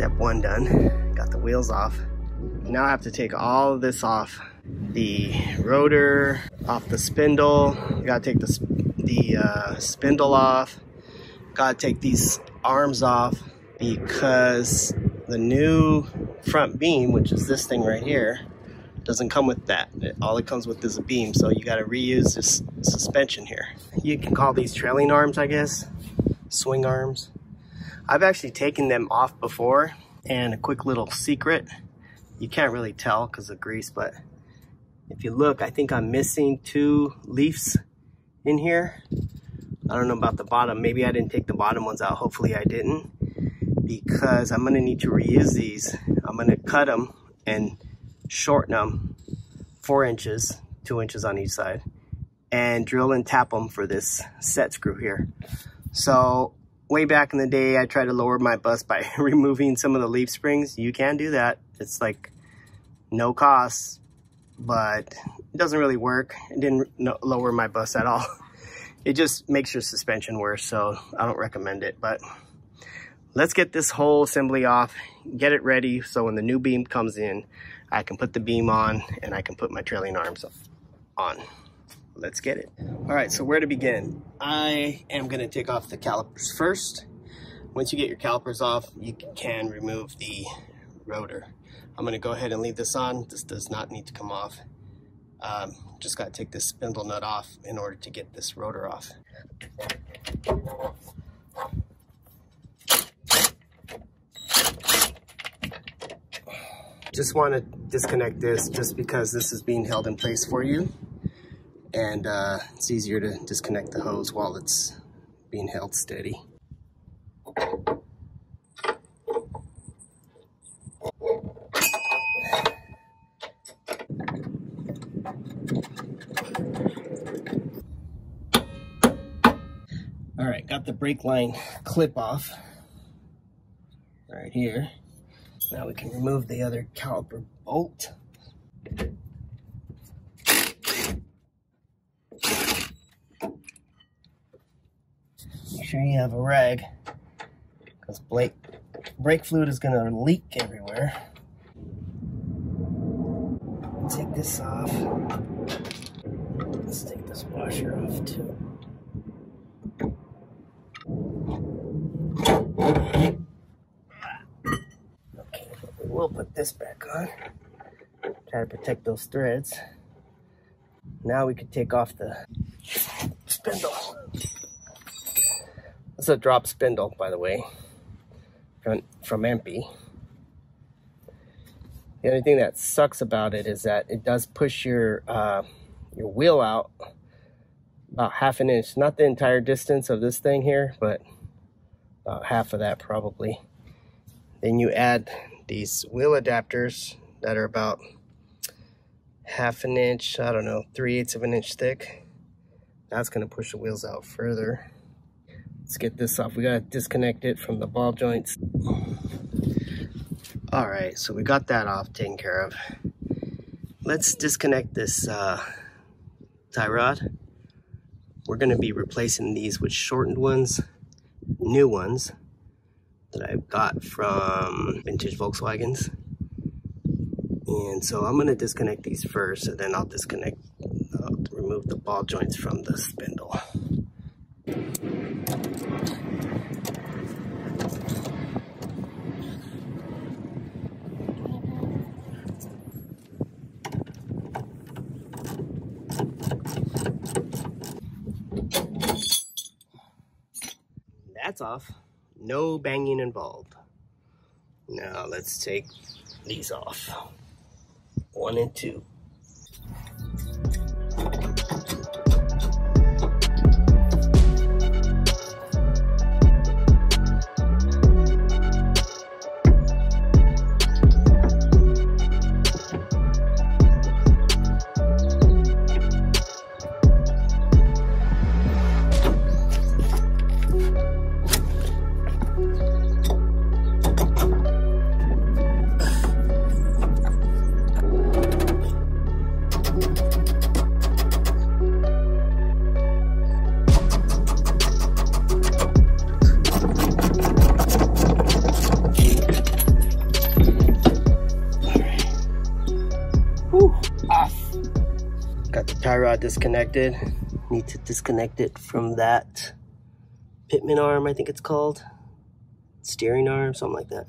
Step 1 done. Got the wheels off. Now I have to take all of this off. The rotor, off the spindle. You gotta take the spindle off. Gotta take these arms off because the new front beam, which is this thing right here, doesn't come with that. All it comes with is a beam, so you gotta reuse this suspension here. You can call these trailing arms, I guess, swing arms. I've actually taken them off before, and a quick little secret, you can't really tell because of grease, but if you look, I think I'm missing 2 leaves in here. I don't know about the bottom. Maybe I didn't take the bottom ones out. Hopefully I didn't, because I'm gonna need to reuse these. I'm gonna cut them and shorten them 4 inches, 2 inches on each side, and drill and tap them for this set screw here. So way back in the day, I tried to lower my bus by removing some of the leaf springs. You can do that. It's like no cost, but it doesn't really work. It didn't lower my bus at all. It just makes your suspension worse, so I don't recommend it. But let's get this whole assembly off, get it ready, so when the new beam comes in, I can put the beam on and I can put my trailing arms on. Let's get it. All right, so where to begin? I am gonna take off the calipers first. Once you get your calipers off, you can remove the rotor. I'm gonna go ahead and leave this on. This does not need to come off. Just gotta take this spindle nut off in order to get this rotor off. Just want to disconnect this just because this is being held in place for you, and it's easier to disconnect the hose while it's being held steady. All right, got the brake line clip off right here. Now we can remove the other caliper bolt. Make sure you have a rag, because brake fluid is going to leak everywhere. Take this off. Let's take this washer off too. We'll put this back on. Try to protect those threads. Now we can take off the spindle. It's a drop spindle, by the way, from EMPI. The only thing that sucks about it is that it does push your wheel out about 1/2 inch. Not the entire distance of this thing here, but about half of that probably. Then you add these wheel adapters that are about 1/2 inch, I don't know, 3/8 of an inch thick. That's gonna push the wheels out further. Let's get this off. We gotta disconnect it from the ball joints. All right, so we got that off, taken care of. Let's disconnect this tie rod. We're gonna be replacing these with shortened ones, new ones that I've got from vintage Volkswagens. And so I'm gonna disconnect these first, and then I'll remove the ball joints from the spindle. That's off. No banging involved. Now let's take these off. 1 and 2. tie rod disconnected. Need to disconnect it from that pitman arm, I think it's called. Steering arm, something like that.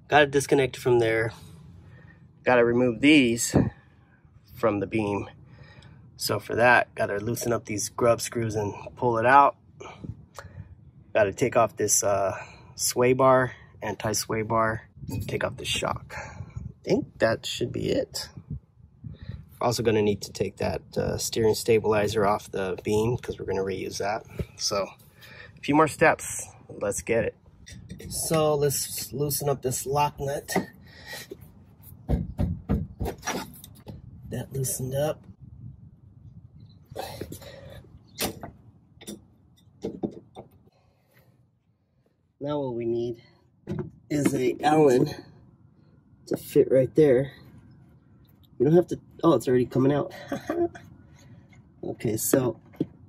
Got to disconnect from there. Got to remove these from the beam. So for that, got to loosen up these grub screws and pull it out. Got to take off this sway bar, anti-sway bar. Take off the shock. I think that should be it. Also going to need to take that steering stabilizer off the beam because we're going to reuse that. So a few more steps. Let's get it. So let's loosen up this lock nut. That loosened up. Now what we need is a Allen to fit right there. You don't have to, oh, it's already coming out. Okay, so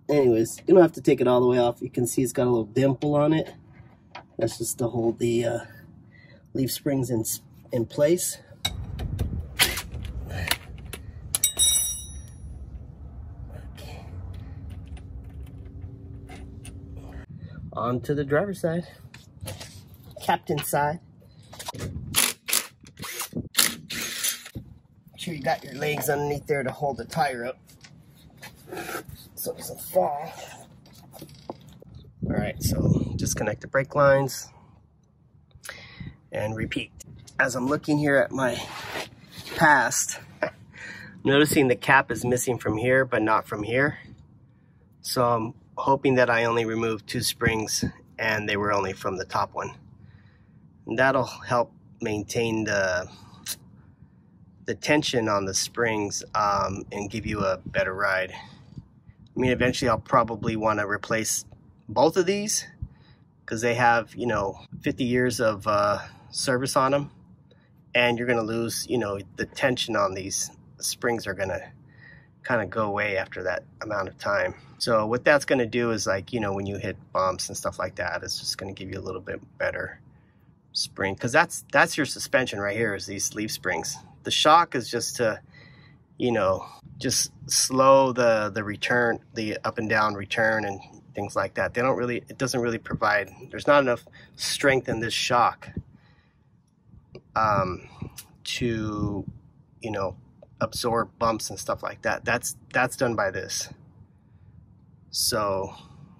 anyways, you don't have to take it all the way off. You can see it's got a little dimple on it. That's just to hold the leaf springs in place. Okay. On to the driver's side. Captain's side. Make sure you got your legs underneath there to hold the tire up so it doesn't fall. All right, so disconnect the brake lines and repeat. As I'm looking here at my past, noticing the cap is missing from here, but not from here. So I'm hoping that I only removed 2 springs and they were only from the top one. And that'll help maintain the tension on the springs and give you a better ride. I mean, eventually I'll probably want to replace both of these because they have, you know, 50 years of service on them, and you're going to lose, you know, the tension on these springs are going to kind of go away after that amount of time. So what that's going to do is, like, you know, when you hit bumps and stuff like that, it's just going to give you a little bit better spring, because that's your suspension right here, is these leaf springs. The shock is just to, you know, just slow the return, the up and down return and things like that. They don't really, it doesn't really provide, there's not enough strength in this shock to, you know, absorb bumps and stuff like that. That's done by this. So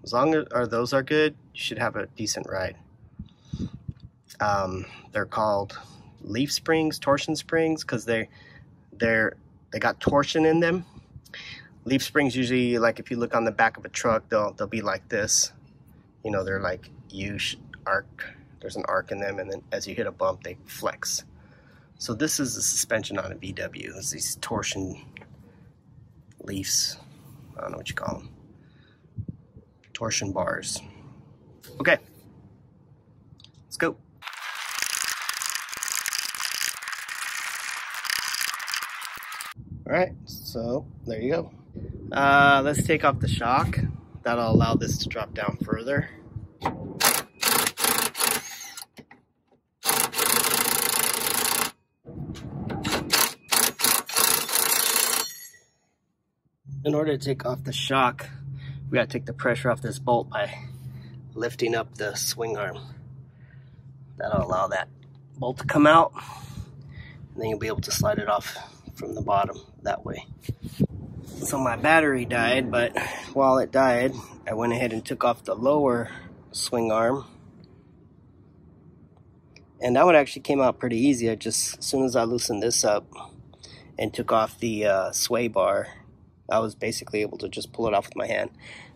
as long as those are good, you should have a decent ride. They're called leaf springs, torsion springs, because they got torsion in them. Leaf springs usually, like if you look on the back of a truck, they'll be like this. You know, they're like arc. There's an arc in them, and then as you hit a bump, they flex. So this is the suspension on a VW. It's these torsion leaves. I don't know what you call them. Torsion bars. Okay, let's go. All right, so there you go. Let's take off the shock. That'll allow this to drop down further. In order to take off the shock, we gotta take the pressure off this bolt by lifting up the swing arm. That'll allow that bolt to come out, and then you'll be able to slide it off from the bottom that way. So my battery died, but while it died, I went ahead and took off the lower swing arm. And that one actually came out pretty easy. I just, as soon as I loosened this up and took off the sway bar, I was basically able to just pull it off with my hand.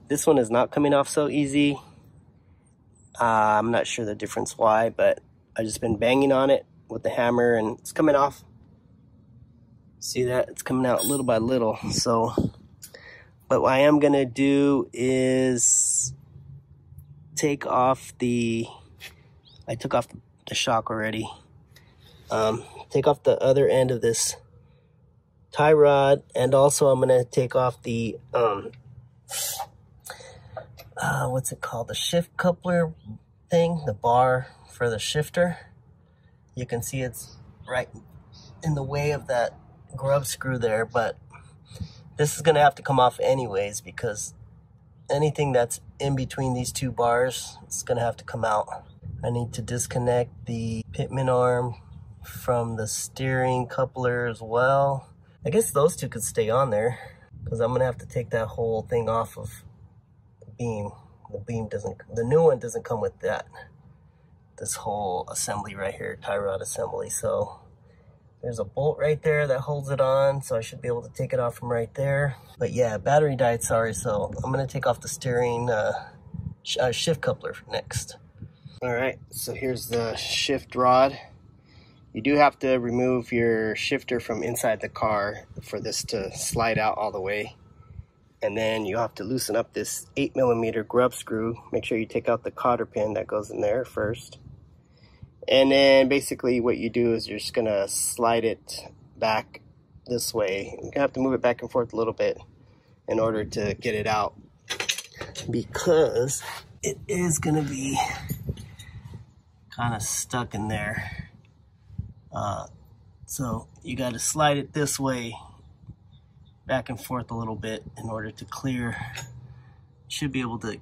This one is not coming off so easy. I'm not sure the difference why, but I've just been banging on it with the hammer and it's coming off. See that? It's coming out little by little. So, but what I am gonna do is take off I took off the shock already. Take off the other end of this tie rod, and also I'm gonna take off the what's it called, the shift coupler thing, the bar for the shifter. You can see it's right in the way of that grub screw there, but This is gonna have to come off anyways because anything that's in between these two bars, it's gonna have to come out. I need to disconnect the pitman arm from the steering coupler as well. I guess those two could stay on there because I'm gonna have to take that whole thing off of the beam. The new one doesn't come with that. This whole assembly right here, tie rod assembly. So there's a bolt right there that holds it on, so I should be able to take it off from right there. But yeah, battery died, sorry, so I'm gonna take off the steering shift coupler next. All right, so here's the shift rod. You do have to remove your shifter from inside the car for this to slide out all the way. And then you have to loosen up this 8mm grub screw. Make sure you take out the cotter pin that goes in there first. And then basically what you do is you're just gonna slide it back this way. You're gonna have to move it back and forth a little bit in order to get it out, because it is gonna be kind of stuck in there. So you gotta slide it this way, back and forth a little bit in order to clear. Should be able to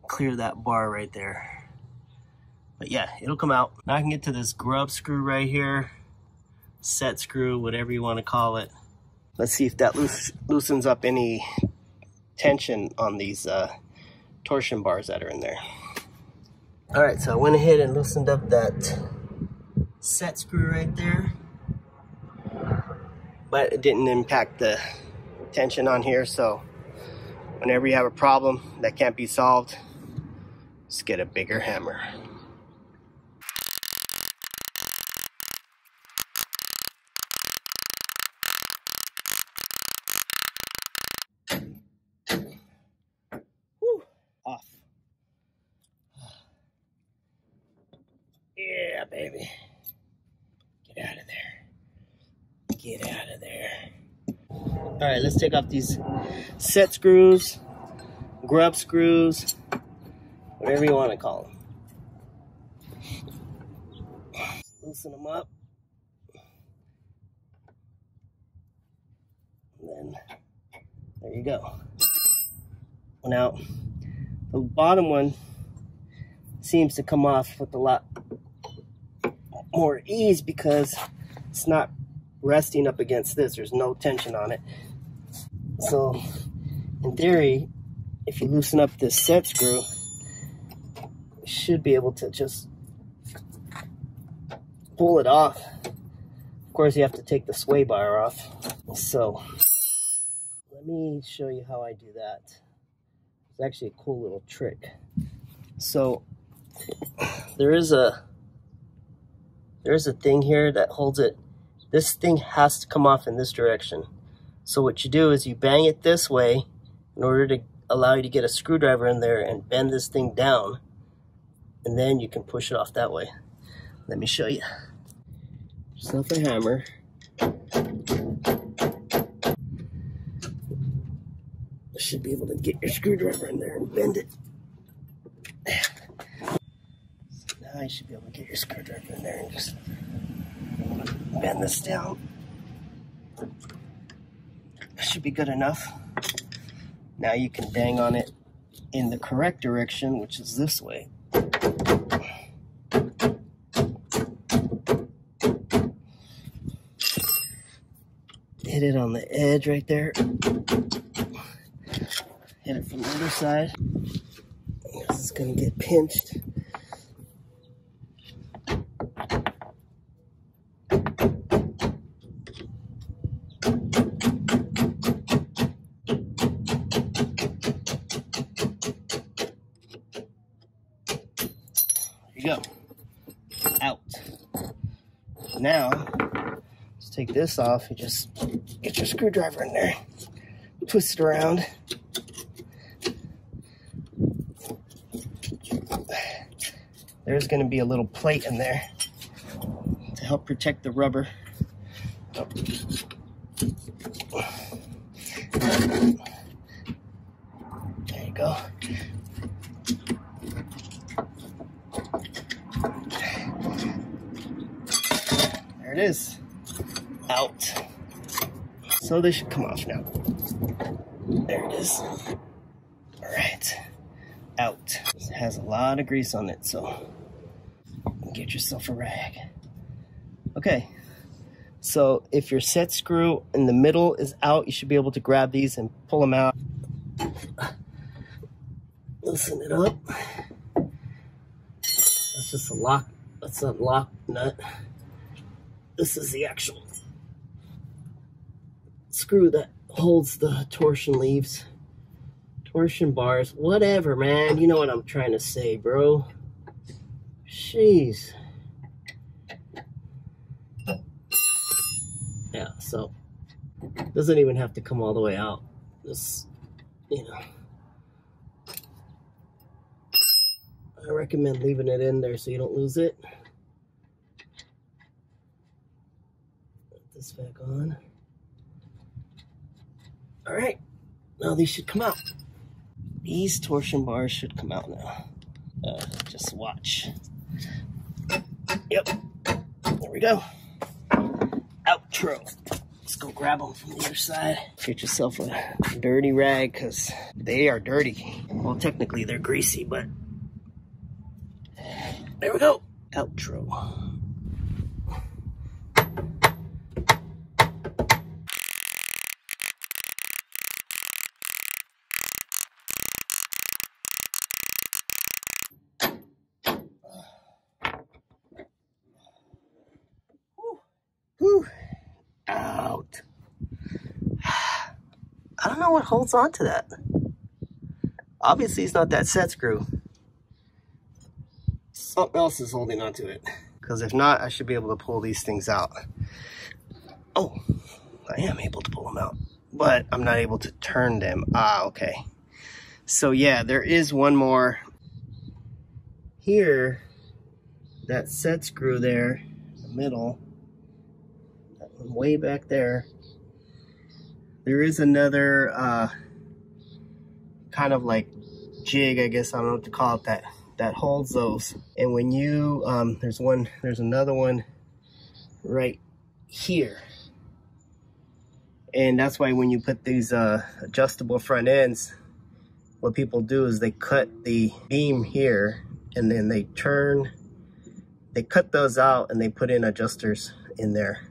clear that bar right there. But yeah, it'll come out. Now I can get to this grub screw right here, set screw, whatever you want to call it. Let's see if that loosens up any tension on these torsion bars that are in there. All right, so I went ahead and loosened up that set screw right there, but it didn't impact the tension on here. So whenever you have a problem that can't be solved, just get a bigger hammer. Off. Yeah, baby. Get out of there. Get out of there. All right, let's take off these set screws, grub screws, whatever you want to call them. Loosen them up. And then there you go. Now, the bottom one seems to come off with a lot more ease because it's not resting up against this. There's no tension on it. So, in theory, if you loosen up this set screw, you should be able to just pull it off. Of course, you have to take the sway bar off. So, let me show you how I do that. It's actually a cool little trick. So there is a thing here that holds it. This thing has to come off in this direction. So what you do is you bang it this way in order to allow you to get a screwdriver in there and bend this thing down, and then you can push it off that way. Let me show you. Yourself a hammer. Should be able to get your screwdriver in there and bend it. So now you should be able to get your screwdriver in there and just bend this down. That should be good enough. Now you can bang on it in the correct direction, which is this way. Hit it on the edge right there. Hit it from the other side. This is going to get pinched. There you go. Out. Now, let's take this off. You just get your screwdriver in there. Twist it around. There's going to be a little plate in there to help protect the rubber. Oh. There you go. There it is. Out. So they should come off now. There it is. All right, out. It has a lot of grease on it, so get yourself a rag. Okay, so if your set screw in the middle is out, you should be able to grab these and pull them out. Loosen it up. That's just a lock. That's a lock nut. This is the actual screw that holds the torsion leaves, torsion bars, whatever, man. You know what I'm trying to say, bro. Jeez. Yeah, so it doesn't even have to come all the way out. Just, you know, I recommend leaving it in there so you don't lose it. Put this back on. All right, now these should come out. These torsion bars should come out now. Just watch. Yep, there we go. Outro. Let's go grab them from the other side. Get yourself a dirty rag, because they are dirty. Well, technically they're greasy, but there we go. Outro. Whew. Out. I don't know what holds on to that. Obviously, it's not that set screw. Something else is holding on to it. Because if not, I should be able to pull these things out. Oh, I am able to pull them out. But I'm not able to turn them. Ah, okay. So yeah, there is one more. Here, that set screw there, in the middle. Way back there, there is another kind of like jig, I guess, I don't know what to call it, that holds those. And when you there's another one right here, and that's why when you put these adjustable front ends, what people do is they cut the beam here and then they cut those out and they put in adjusters in there.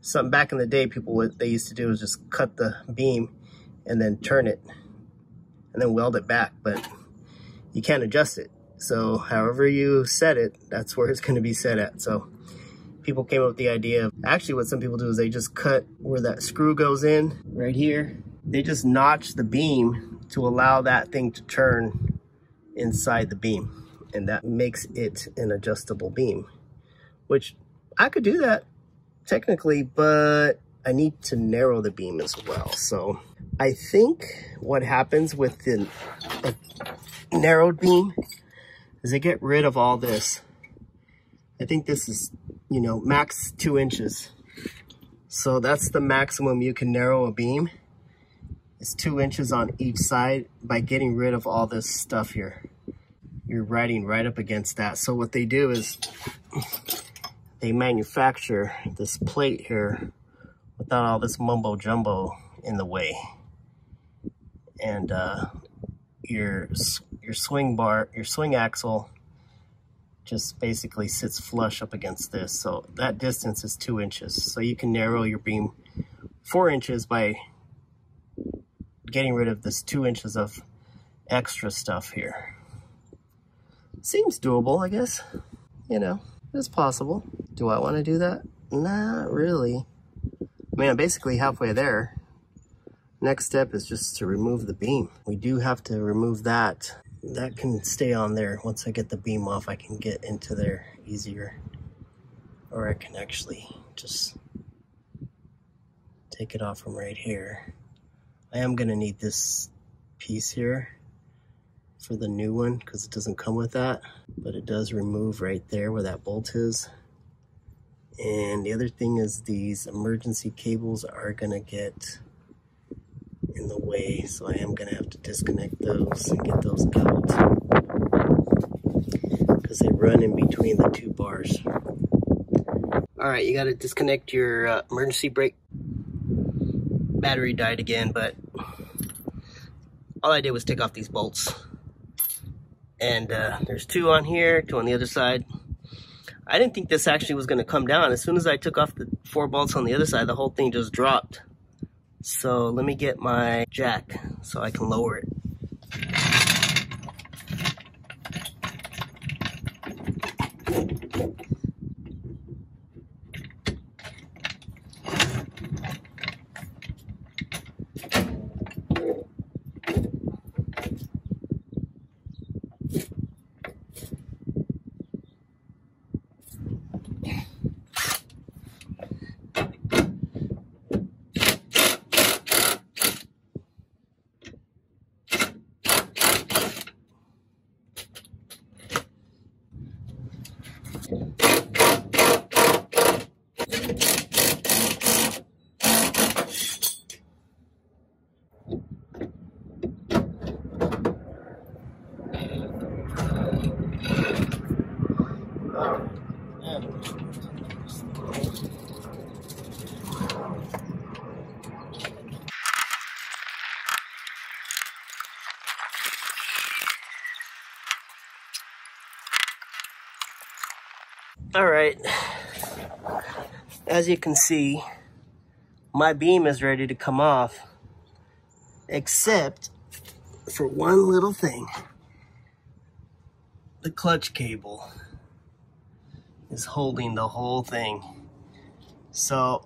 Something back in the day, what they used to do is just cut the beam and then turn it and then weld it back, but you can't adjust it. So however you set it, that's where it's going to be set at. So people came up with the idea of, actually what some people do is they just cut where that screw goes in right here. They just notch the beam to allow that thing to turn inside the beam, and that makes it an adjustable beam, which I could do that technically, but I need to narrow the beam as well. So I think what happens with the narrowed beam is they get rid of all this. I think this is, you know, max 2 inches. So that's the maximum you can narrow a beam. It's 2 inches on each side by getting rid of all this stuff here. You're riding right up against that. So what they do is they manufacture this plate here without all this mumbo jumbo in the way, and your swing bar, your swing axle just basically sits flush up against this. So that distance is 2 inches. So you can narrow your beam 4 inches by getting rid of this 2 inches of extra stuff here. Seems doable, I guess. You know, it's possible. Do I want to do that? Not really. I mean, I'm basically halfway there. Next step is just to remove the beam. We do have to remove that. That can stay on there. Once I get the beam off, I can get into there easier. Or I can actually just take it off from right here. I am going to need this piece here for the new one because it doesn't come with that. But it does remove right there where that bolt is. And the other thing is these emergency cables are gonna get in the way, so I am gonna have to disconnect those and get those out because they run in between the two bars. All right, you gotta disconnect your emergency brake. Battery died again, but all I did was take off these bolts. And there's 2 on here, 2 on the other side. I didn't think this actually was going to come down. As soon as I took off the 4 bolts on the other side, the whole thing just dropped. So let me get my jack so I can lower it. All right, as you can see, my beam is ready to come off, except for one little thing. The clutch cable is holding the whole thing. So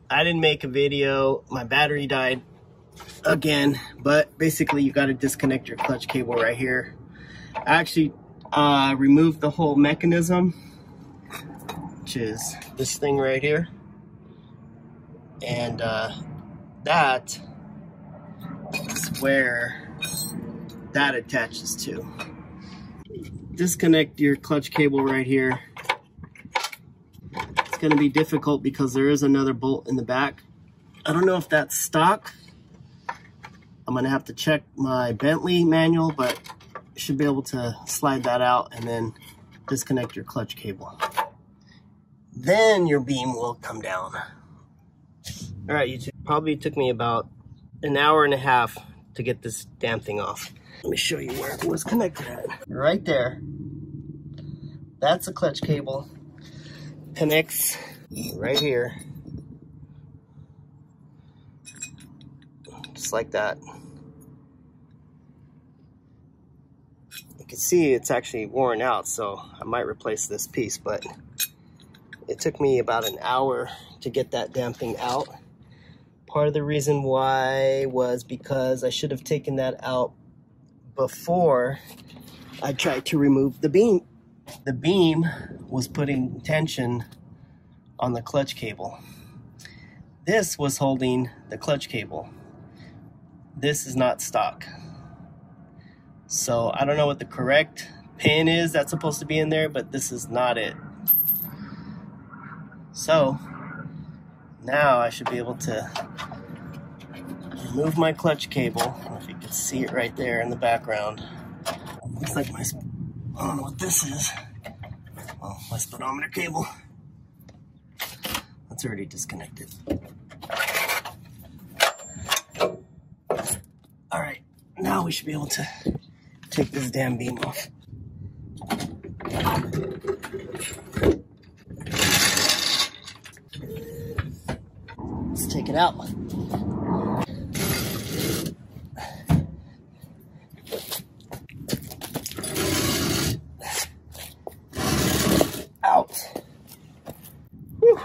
I didn't make a video, my battery died again, but basically you got to disconnect your clutch cable right here. I actually removed the whole mechanism, which is this thing right here, and that is where that attaches to. Disconnect your clutch cable right here. It's going to be difficult because there is another bolt in the back. I don't know if that's stock. I'm going to have to check my Bentley manual, but you should be able to slide that out and then disconnect your clutch cable. Then your beam will come down. All right, YouTube. Probably took me about an hour and a half to get this damn thing off. Let me show you where it was connected at. Right there. That's a clutch cable. Connects right here. Just like that. You can see it's actually worn out, so I might replace this piece, but it took me about an hour to get that damn thing out. Part of the reason why was because I should have taken that out before I tried to remove the beam. The beam was putting tension on the clutch cable. This was holding the clutch cable. This is not stock. So I don't know what the correct pin is that's supposed to be in there, but this is not it. So now I should be able to remove my clutch cable. I don't know if you can see it right there in the background. Looks like my, I don't know what this is. Well, my speedometer cable. That's already disconnected. All right, now we should be able to take this damn beam off. Let's take it out. Out. Whew.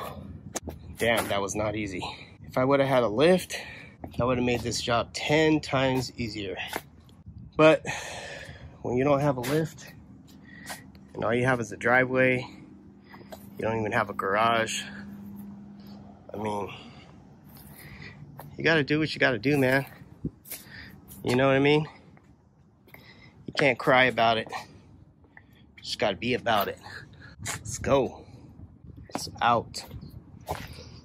Damn, that was not easy. If I would have had a lift, I would have made this job 10 times easier. But when you don't have a lift and all you have is a driveway, you don't even have a garage, I mean, you gotta do what you gotta do, man. You know what I mean? You can't cry about it. You just gotta be about it. Let's go. It's out.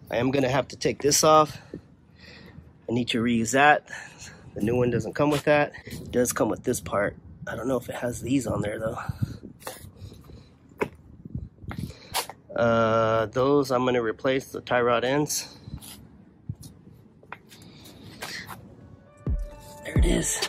I am gonna have to take this off. I need to reuse that. The new one doesn't come with that. It does come with this part. I don't know if it has these on there though. Those I'm gonna replace the tie rod ends. There it is.